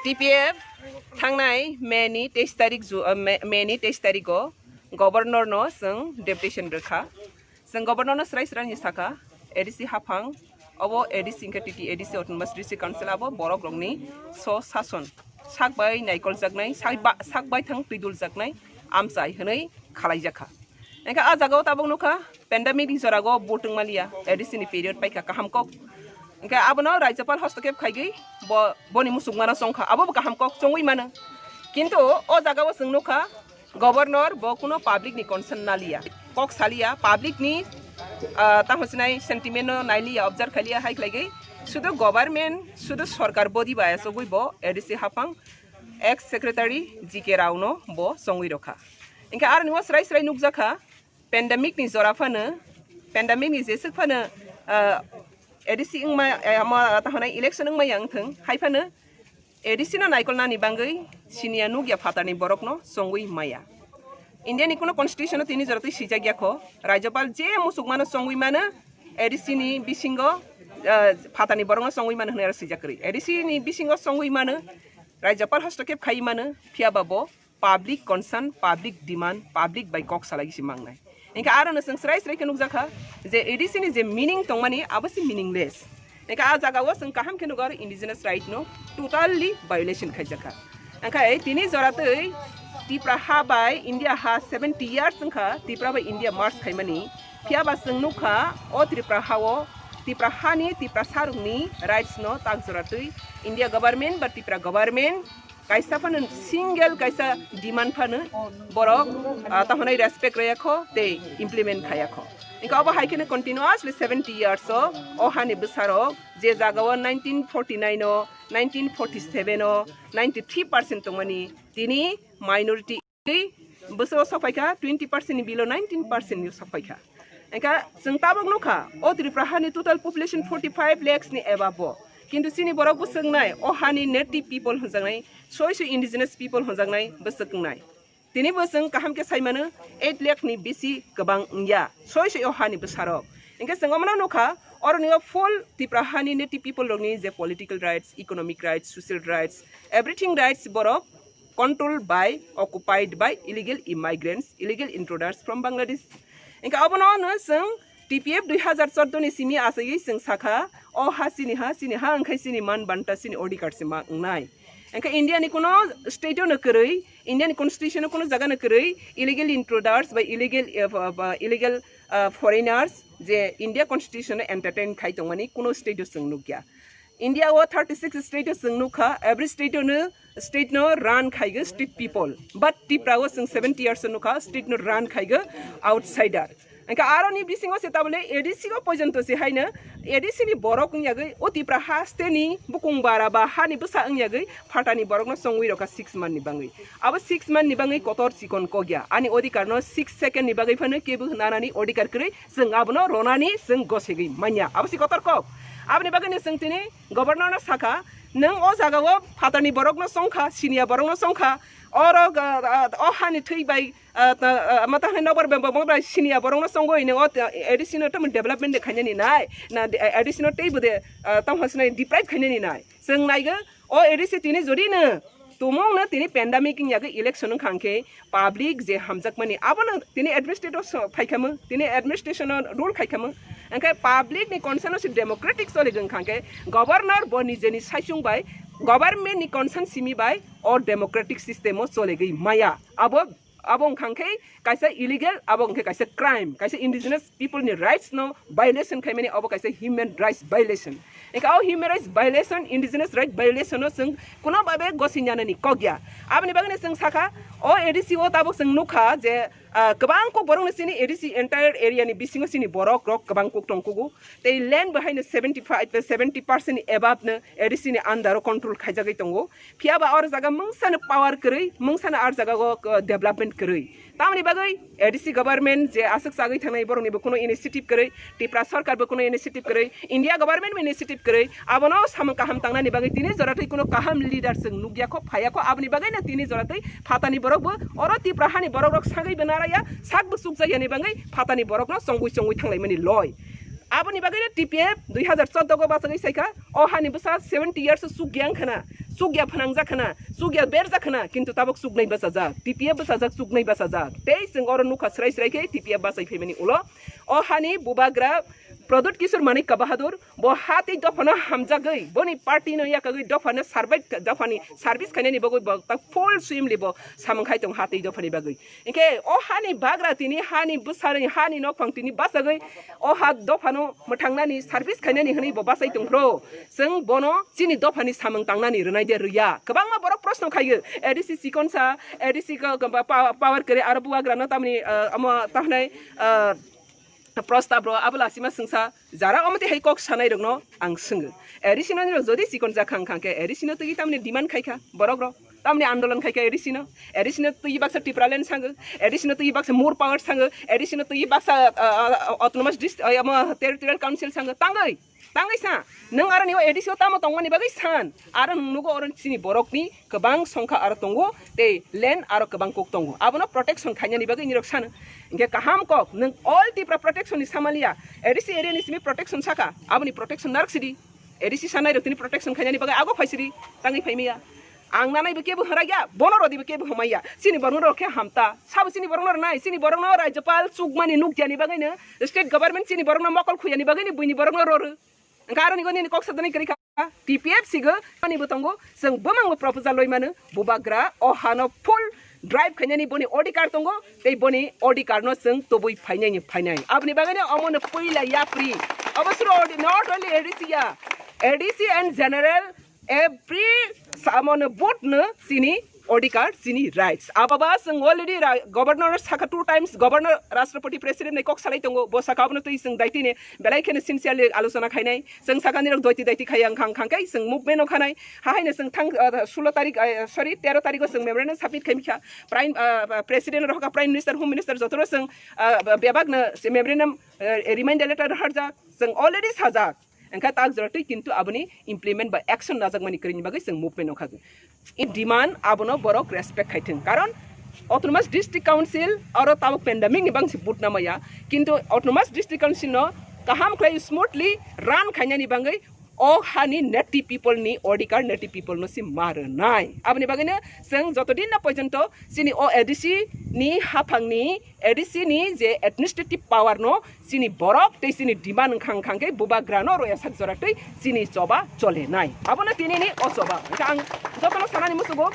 TPF थांनाय मेनि 23 तारिखो गवर्नर नो जों डेपुटेशन रखा जों गवर्नर नो स्राय स्राय निसाखा एडिसी हाफां अबो एडिसी इंकेटिटी एडिसी ऑटोनोमस डिस्ट्रिक्ट काउंसिल अबो बरक रंगनी सो सासन साकबाय नायकल जागनाय साकबाय थां पिदुल जागनाय आमसाय हनै खालाय जाखा एंका आ जागाव ताबो नुखा पेंडेमिक नि जरागो बोटुं मालिया एडिसी नि पीरियड पाइका काहामको इनका आबनो राज्यपाल हस्तक्षेप खाइगै बनि मुसुकमाना संखा आबो काहामको संगै मानो किन्तु ओ जागाव सोंनुखा गवर्नर ब कुनो पब्लिक नि कंसर्न नालिया कक सालिया पब्लिक नि ताहसनाय सेंटिमेंट नाइलिया ऑब्जर्व खालिया हाइख्लाइगै सुदु गवर्नमेंट सुदु सरकार बदि बाया सगै ब एडिसी हाफां एक्स सेक्रेटारी जीके रावनो ब संगै रखा इनका आर निवा स्राय स्राय नुकजाखा पेंडेमिक नि जराफानो पेंडेमिक नि जेसफानो एडिसी इंमा ताहनाय इलेक्शन इंमा यांथों हाइफानो एडिसी ना नाइकल नानि बांगै सिनिया नुगिया फातानि बरकनो संगै माया इंडिया नि कुनो कॉन्स्टिट्यूशन तिनि जरतै सिजागियाखो राज्यपाल जे मुसुकमानो संगै मानो एडिसी नि बिसिंगो फातानि बरकनो संगै मानो होनाय सिजाकरै एडिसी नि बिसिंगो संगै मानो राज्यपाल हस्तक्षेप खाइ मानो फियाबाबो public concern public demand public बाय कक सालागिसि मांगनाय इनका आरो नसं स्राय स्राय के नुकजाखा जे एडिसी नि जे मीनिंग तंगमानि आबसि मीनिंगलेस इनका आ जागाव जों काहाम के नुगार इंडिजिनस राइट नो टोटली वायलेशन खाइजाखा इनका तिनि जरातै तिप्रा हा बाय इंडिया हा 70 इयर्स संखा तिप्रा बाय इंडिया मार्च खाइमानि फियाबा जों नुखा ओ तिप्रा हावो तिप्रा हानि तिप्रा सारुंनि राइट्स नो ताक जरातै इंडिया गवर्नमेंट बा तिप्रा गवर्नमेंट कैसा फन सिंगल कैसा डिमांड फन बरक तहनाय रेस्पेक्ट रयाखो ते इम्प्लीमेंट खायाखो इनका अब हाइकेने कंटिन्यूअसली 70 इयर्स ओ हानि बसारो जे जागाव 1949 नो 1947 नो 93% तंगमानि तिनि माइनॉरिटी बसो सफाइका 20% नि बिलो 19% नि सफाइका इनका जों ताबक नुखा ओ त्रिपुरा हानि टोटल पॉपुलेशन 45 lakhs नि एबाबो किन्तु सिनि बरक बसंनाय ओ हानि नेटिव पीपल होजांनाय सोय इंडिजिनस पीपल होजांनाय बसंनाय तिनि बसं काहाम के साइमानो 8 लाख नि बेसि गोबां या सोय ओ हानि बसारो इनका संगमना नुखा और नियो फुल तिप्रा हानि नेटिव पीपल रंगनि जे political rights economic rights social rights everything rights बरक controlled by occupied by illegal immigrants illegal intruders from Bangladesh इनका अबनो न जों TPF 2014 नि सिमि आसै जों साखा ओ हासिनि हा अंखाय सिनि मान बान्ता सिनि ऑडिट से मांगनाय इनका इंडिया नि कोनो स्टेटो न करै इंडियन कॉन्स्टिट्यूशन कोनो जगह न करै इलीगल इंट्रूडर्स बाय इलीगल फॉरेनर्स जे इंडिया कॉन्स्टिट्यूशन एंटरटेन खाइ दंमानि कोनो स्टेटो जों नुगिया इंडिया वो 36 स्टेट जों नुखा एवरी स्टेट नो रन खाइगो स्टेट पीपल बट तिप्रा वो जों 70 इयर्स नुखा स्टेट नो रन खाइगो आउटसाइडर इनका आरोनि बिसिंगो से ताबले एडिसी को पर्यन्त से हाइनो एडिसी नि बरक यागै ओतिप्रा हास्तेनि बुकुं बारा बा हानि बसा यागै फाटानि बरक न संगै रका 6 मान नि बाङै अब 6 मान नि बाङै कतर सिकन कोग्या आनि अधिकार न 6 सेकेंड नि बाङै फने केबो नानानि अधिकार करै जों आबनो रनानि जों गसेगै मान्या अब सि कतर को आबनि बागैनो जों तिनि गवर्नर न साखा नों ओ जागाव फाटानि बरक न संखा सिनिया बरक न संखा और हानि थैबाय माता नबर बेंबा सिनिया बरंनो संगो इन एडिशनल तम डेवलपमेंट खाइनानि नाय ना एडिशनल टेबो दे तम हसनाय डिप्राइव खाइनानि नाय जों नायगो ओ एडिसी तिनि जदिनो तुमंनो तिनि पेंडेमिक यागै इलेक्शन खांखे पब्लिक जे हमजक मानि आबनो तिनि एडमिनिस्ट्रेटर फाइखामो तिनि एडमिनिस्ट्रेशन रूल खाइखामो अंखाय पब्लिक नि कंसर्न डेमोक्रेटिक सोलिगोन खांखे गवर्नर बनि जेनि साइसुं बाय गवर्नमेंट नि कंसर्न सिमी बाय और डेमोक्रेटिक सिस्टम सोलेगै माया अब खांखे कैसे इलीगल अब कैसे क्राइम कैसे इंडिजिनस पीपल नि राइट्स नो वायलेशन खाइमानि अब कैसे ह्यूमन राइट्स वायलेशन एक आउ human rights violation indigenous right violation जों कुनो बाबे गसिन्यानि कग्या आबनि बागने जों साखा ओ एडिसी ओ ताबो जों नुखा जे गोबां को बरंनो सिनि एडिसी एंटायर एरिया नि बिसिंगो सिनि बरक रक गोबां को टंकुगु ते लैंड बेहायनो 70% एबाब न एडिसी नि अंडर कंट्रोल खाइजागै तंगो फियाबा और जागा मंसानो पावर करै मंसानो आर जागा को डेवलपमेंट करै तामनि बागै एडिसी गवर्नमेंट जे आसक सागै थांनाय बरंनि बकुनो इनिशिएटिव करै तिप्रा सरकार बकुनो इनिशिएटिव करै इंडिया गवर्नमेंट इनिशिएटिव करै आबनो साम काहाम तांनानि बागै तिनि जरातै कुनो काहाम लीडर जों नुगियाखो फायाखो आबनि बागै न तिनि जरातै फातानि बरकबो और तिप्रा हानि बरक रक सागै बनाराया सागबो सुक जायानि बागै फातानि बरक न संगै थांलाय मानि लय Aboni bagay TPF 2014 ko basagay saika o hani basa 70 years sugyang khana sugya phanangja khana sugya berja khana kintu tabok sugnai basaja TPF basaja sugnai basaja tei sing oro nuka srai srai ke TPF basai femini ulo o hani bubagra Product Kishore Manik Bahadur, Bohati Dofana Hamzagai, Boni Party no Yakagi Dofana Sarbet Dofani, Service Canani Bogo, full swim libo, Samankaitong Hati Dofani Bagui. Okay, O Hani Bagratini, Hani Busari, Hani no Pantini Basagai, O had Dofano, Matangani, Service Canani, Hani Bobasaitung Pro, Sung Bono, Sini Dofani Samantangani, Renaider Ria, Kabanga Borok Prosno Kayu, Edisi Sikonsa, Edisi Power Kere Arabua Granatamni, Ama Tahne, Prosta bro abla sima sungsa jara amate hai kok sanai rogno ang sung erisino ni jodi sikon ja khang khang ke erisino to tamne demand khaika borok ro tamne andolan khaika erisino to ibaksa tipralen sang erisino to ibaksa more power sang erisino to ibaksa autonomous territorial council sang tangai sa nang ara ni edisio tamo tongmani bagai san ara nugo oran sini borok ni kebang songkha ara tongo te len ara kebang kok tongo abono protection khanya ni bagai ni rok san Nge kaham kok neng all the protection is samalia edisi area ni simi protection saka aboni protection nark sidi edisi sanai rotini protection khanya ni bagai ago phaisiri tangi phaimia ang nanai beke bu haraya bono rodi beke bu hamaya sini borno rokhe hamta sab sini borno nai sini borno rajapal sugmani nuk jani bagai na state government sini borno mokol khuyani bagai ni buini borno ror Angkara ni goni kok sadani kari ka TPF siga ani botongo sang bomang proposal loy manu bubagra o hano full drive khanya ni boni odi card tongo tei boni odi card no sang tobui phainai ni phainai apni bagane amon poila ya free abasro odi not only ADC and general every samon vote no sini odi card sini rights ababa sang already governor saka 2 times governor rashtrapati president nei kok salai tongo bo saka abno tei sang daiti ne belai khene sincerely alochona khainai sang saka ni doiti daiti khayang khang khang kai sang movement no khanai haine sang thang 16 tarik sorry 13 tarik ko sang memorandum submit khaimkha prime president roka prime minister home minister jotoro sang bebag na memorandum reminder letter harja sang already sajak engka tak joroti kintu aboni implement by action najak mani krini bagai sang movement no khag in demand abono borok respect khaithing karon autonomous district council aro tabuk pandemic ni bang siput namaya kintu autonomous district council no kaham khlai smoothly run khanya ni bangai o hani native people ni odikar native people no si mar nai abni bagina sang jotodin na porjonto sini o ADC ni hafang ni ADC ni je administrative power no sini borok te sini demand khang khang ke bubagra no ro yasak joratei sini choba chole nai abona tini ni o choba ang jotono sanani musugo